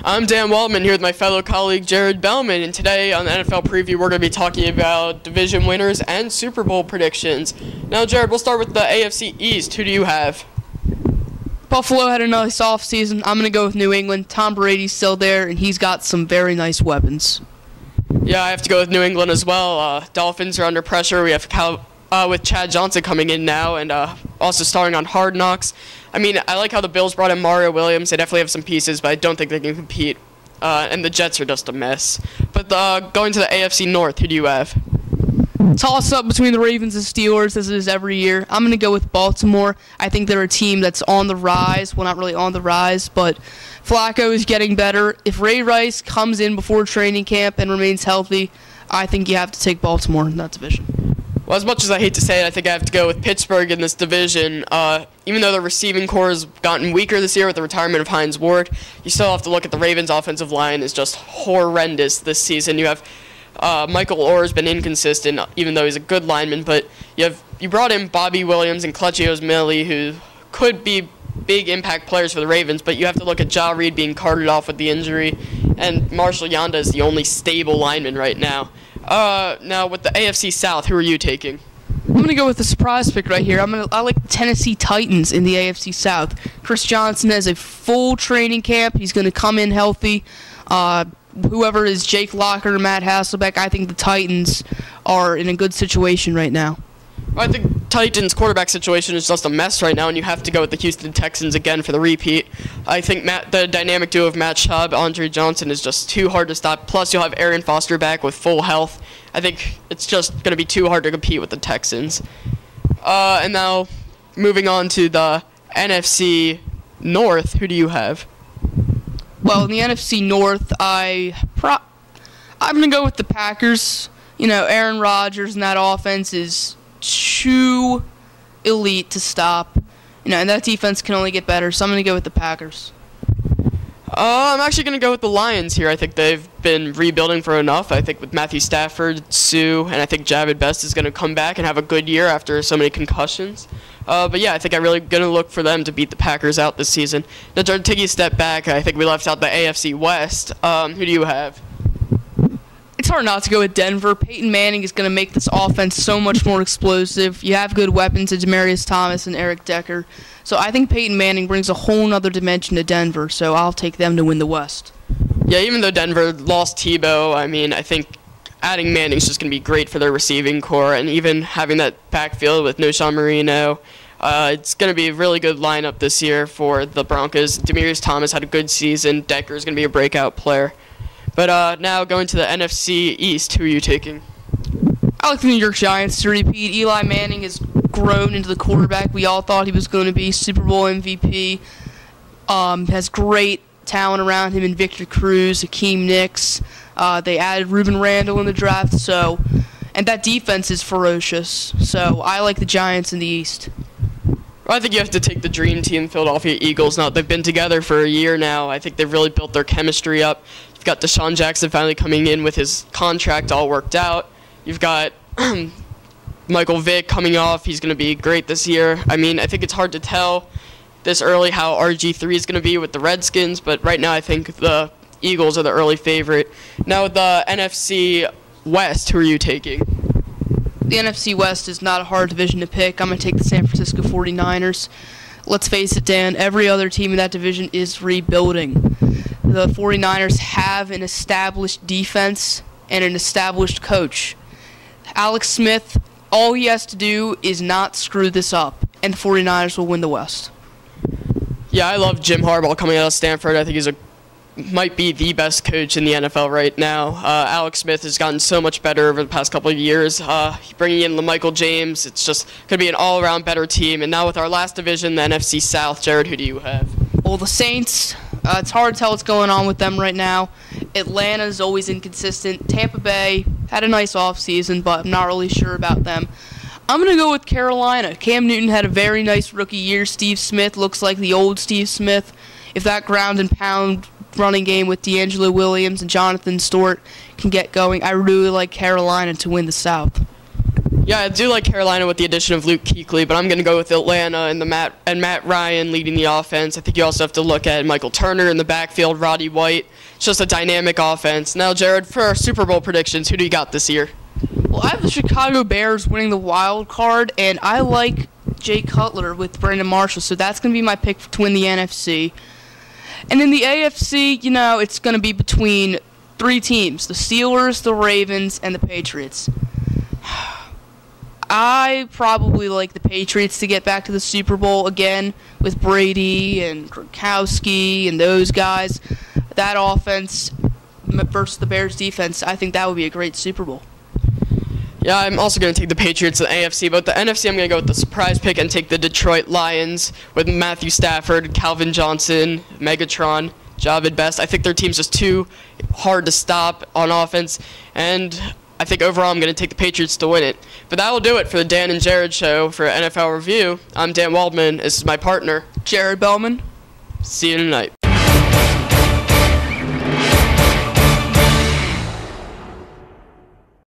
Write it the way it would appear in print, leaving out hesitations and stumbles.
I'm Dan Waldman here with my fellow colleague Jared Bellman, and today on the NFL Preview we're going to be talking about division winners and Super Bowl predictions. Now, Jared, we'll start with the AFC East. Who do you have? Buffalo had a nice offseason. I'm going to go with New England. Tom Brady's still there, and he's got some very nice weapons. Yeah, I have to go with New England as well. Dolphins are under pressure. We have with Chad Johnson coming in now and also starring on Hard Knocks. I mean, I like how the Bills brought in Mario Williams. They definitely have some pieces, but I don't think they can compete. And the Jets are just a mess. But going to the AFC North, who do you have? Toss up between the Ravens and Steelers, as it is every year. I'm going to go with Baltimore. I think they're a team that's on the rise. Well, not really on the rise, but Flacco is getting better. If Ray Rice comes in before training camp and remains healthy, I think you have to take Baltimore in that division. Well, as much as I hate to say it, I think I have to go with Pittsburgh in this division. Even though the receiving core has gotten weaker this year with the retirement of Hines Ward, you still have to look at the Ravens' offensive line is just horrendous this season. You have Michael Orr's been inconsistent, even though he's a good lineman, but you brought in Bobby Williams and Clutchy Osmele, who could be big impact players for the Ravens, but you have to look at Ja Reed being carted off with the injury, and Marshall Yanda is the only stable lineman right now. Now with the AFC South, who are you taking? I'm going to go with the surprise pick right here. I like the Tennessee Titans in the AFC South. Chris Johnson has a full training camp. He's going to come in healthy. Whoever is Jake Locker or Matt Hasselbeck, I think the Titans are in a good situation right now. I think Titans' quarterback situation is just a mess right now, and you have to go with the Houston Texans again for the repeat. I think the dynamic duo of Matt Schaub, Andre Johnson is just too hard to stop. Plus, you'll have Aaron Foster back with full health. I think it's just going to be too hard to compete with the Texans. And now, moving on to the NFC North, who do you have? Well, in the NFC North, I'm going to go with the Packers. You know, Aaron Rodgers and that offense is too elite to stop. You know, and that defense can only get better, so I'm going to go with the Packers. I'm actually going to go with the Lions here. I think they've been rebuilding for enough. I think with Matthew Stafford, Sue, and I think Javid Best is going to come back and have a good year after so many concussions. But yeah, I think I'm really going to look for them to beat the Packers out this season. Now, taking a step back, I think we left out the AFC West. Who do you have? It's hard not to go with Denver. Peyton Manning is going to make this offense so much more explosive. You have good weapons in Demaryius Thomas and Eric Decker. So I think Peyton Manning brings a whole nother dimension to Denver, so I'll take them to win the West. Yeah, even though Denver lost Tebow, I mean, I think adding Manning is just going to be great for their receiving core, and even having that backfield with Noshawn Marino, it's going to be a really good lineup this year for the Broncos. Demaryius Thomas had a good season. Decker is going to be a breakout player. But now going to the NFC East, who are you taking? I like the New York Giants to repeat. Eli Manning has grown into the quarterback we all thought he was going to be. Super Bowl MVP. Has great talent around him in Victor Cruz, Hakeem Nicks. They added Ruben Randall in the draft, and that defense is ferocious. So I like the Giants in the East. I think you have to take the dream team, Philadelphia Eagles. Now, they've been together for a year now. I think they've really built their chemistry up. You've got Deshaun Jackson finally coming in with his contract all worked out. You've got Michael Vick coming off. He's going to be great this year. I mean, I think it's hard to tell this early how RG3 is going to be with the Redskins, but right now I think the Eagles are the early favorite. Now, the NFC West, who are you taking? The NFC West is not a hard division to pick. I'm going to take the San Francisco 49ers. Let's face it, Dan, every other team in that division is rebuilding. The 49ers have an established defense and an established coach. Alex Smith, all he has to do is not screw this up, and the 49ers will win the West. Yeah, I love Jim Harbaugh coming out of Stanford. I think he's might be the best coach in the NFL right now. Alex Smith has gotten so much better over the past couple of years. Bringing in LaMichael James, it's just going to be an all-around better team. And now with our last division, the NFC South, Jared, who do you have? Well, the Saints, it's hard to tell what's going on with them right now. Atlanta's always inconsistent. Tampa Bay had a nice offseason, but I'm not really sure about them. I'm going to go with Carolina. Cam Newton had a very nice rookie year. Steve Smith looks like the old Steve Smith. If that ground and pound running game with D'Angelo Williams and Jonathan Stewart can get going, I really like Carolina to win the South. Yeah, I do like Carolina with the addition of Luke Kuechly, but I'm going to go with Atlanta and Matt Ryan leading the offense. I think you also have to look at Michael Turner in the backfield, Roddy White. It's just a dynamic offense. Now, Jared, for our Super Bowl predictions, who do you got this year? Well, I have the Chicago Bears winning the wild card, and I like Jay Cutler with Brandon Marshall, so that's going to be my pick to win the NFC. And in the AFC, it's going to be between 3 teams, the Steelers, the Ravens, and the Patriots. I probably like the Patriots to get back to the Super Bowl again with Brady and Gronkowski and those guys. That offense versus the Bears defense, I think that would be a great Super Bowl. Yeah, I'm also going to take the Patriots in the AFC, but the NFC I'm going to go with the surprise pick and take the Detroit Lions with Matthew Stafford, Calvin Johnson, Megatron, Javid Best. I think their team's just too hard to stop on offense, and I think overall I'm going to take the Patriots to win it. But that will do it for the Dan and Jared Show for NFL Review. I'm Dan Waldman. This is my partner, Jared Bellman. See you tonight.